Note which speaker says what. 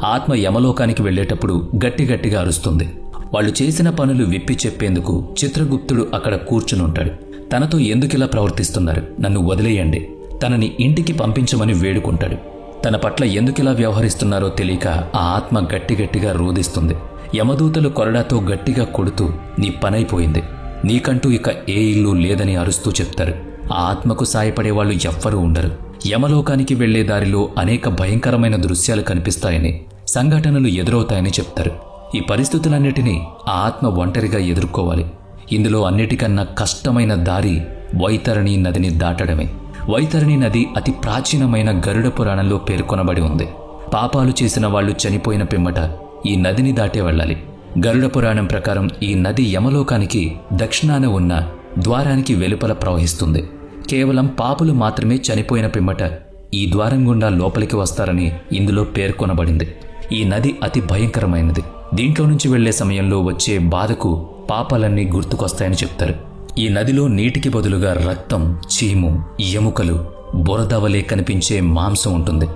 Speaker 1: ఆత్మ యమలోకానికి వెళ్లేటప్పుడు గట్టిగట్టిగా అరుస్తుంది. వాళ్ళు చేసిన పనులు విప్పి చెప్పేందుకు చిత్రగుప్తుడు అక్కడ కూర్చునుంటాడు. తనతో ఎందుకిలా ప్రవర్తిస్తున్నారు, నన్ను వదిలేయండి, తనని ఇంటికి పంపించమని వేడుకుంటాడు. తన పట్ల ఎందుకిలా వ్యవహరిస్తున్నారో తెలియక ఆ ఆత్మ గట్టిగట్టిగా రోదిస్తుంది. యమదూతలు కొరడాతో గట్టిగా కొడుతూ నీ పనైపోయింది, నీకంటూ ఇక ఏ ఇల్లు లేదని అరుస్తూ చెప్తారు. ఆ ఆత్మకు సాయపడేవాళ్లు ఎవ్వరూ ఉండరు. యమలోకానికి వెళ్లే దారిలో అనేక భయంకరమైన దృశ్యాలు కనిపిస్తాయని, సంఘటనలు ఎదురవుతాయని చెప్తారు. ఈ పరిస్థితులన్నిటినీ ఆ ఆత్మ ఒంటరిగా ఎదుర్కోవాలి. ఇందులో అన్నిటికన్నా కష్టమైన దారి వైతరణి నదిని దాటడమే. వైతరణి నది అతి ప్రాచీనమైన గరుడ పురాణంలో పేర్కొనబడి ఉంది. పాపాలు చేసిన వాళ్లు చనిపోయిన పిమ్మట ఈ నదిని దాటే వెళ్ళాలి. గరుడ పురాణం ప్రకారం ఈ నది యమలోకానికి దక్షిణాన ఉన్న ద్వారానికి వెలుపల ప్రవహిస్తుంది. కేవలం పాపులు మాత్రమే చనిపోయిన పిమ్మట ఈ ద్వారం గుండా లోపలికి వస్తారని ఇందులో పేర్కొనబడింది. ఈ నది అతి భయంకరమైనది. దీంట్లో నుంచి వెళ్లే సమయంలో వచ్చే బాధకు పాపాలన్నీ గుర్తుకొస్తాయని చెప్తారు. ఈ నదిలో నీటికి బదులుగా రక్తం, చీము, ఎముకలు, బురదవలే కనిపించే మాంసం ఉంటుంది.